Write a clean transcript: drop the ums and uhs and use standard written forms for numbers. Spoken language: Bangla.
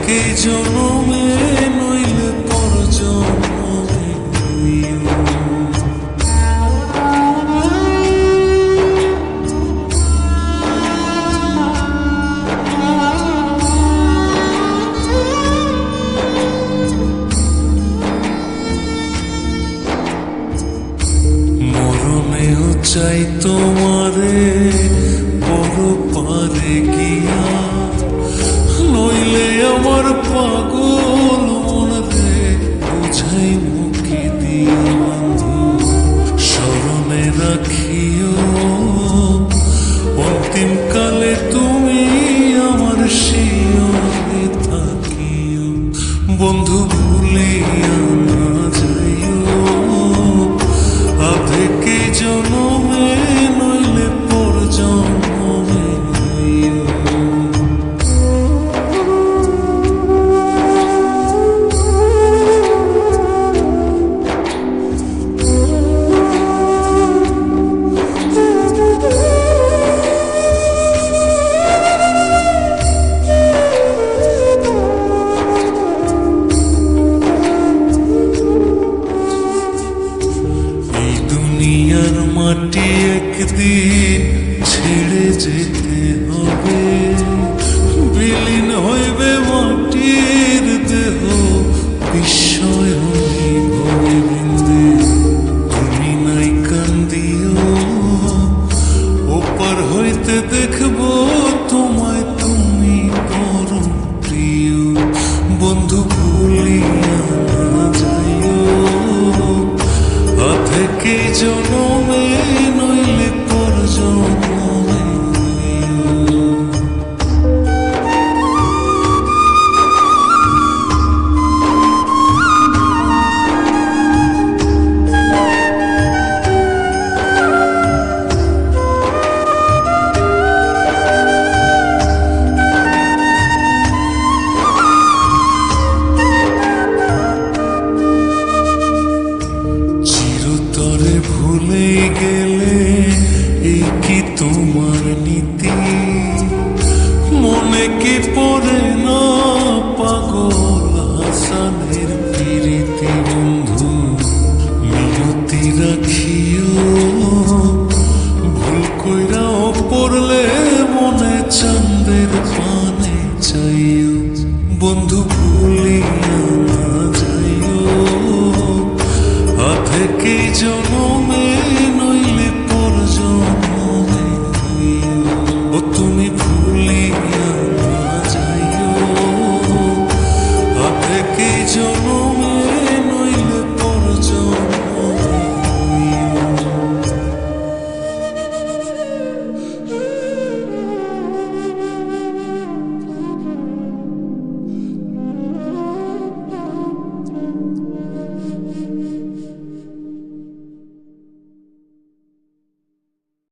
থেকে জনমে নইলে পর জন্মে হইও। মরণেও চাই তোমারে বড় পারে গিয়া, নইলে আমার পাগল মন রে বুঝাই মুখে দিয়া। বন্ধু স্মরণে রাখিও অন্তিম কালে তুমি আমার শিয়রে থাকিও। বন্ধু ভুলিয়া না যাইও আধেকে জনমে নইলে পর জন্মে হইও। দুনিয়ার মাটি একদিন ছেড়ে যেতে হবে, বিলীন হইবে মাটির দেহ বিস্ময় হইবে বৃন্দে। তুমি নাই কান্দিও ওপার হইতে দেখব তোমায় তুমি পরম প্রিয়। বন্ধু ভুলিয়া না যাইও আধেকে জনমে নইলে পর জন্মে হইও। চিরতরে ভুলে গেলে এই কি তোমার নীতি? মনে কি পড়ে না পাগল হাসানের প্রীতি? বন্ধু মিনতি রাখিও ভুল কইরাও পড়লে মনে চাঁদের পানে চাইও। বন্ধু ভুলিয়া না যাইও আধেকে জন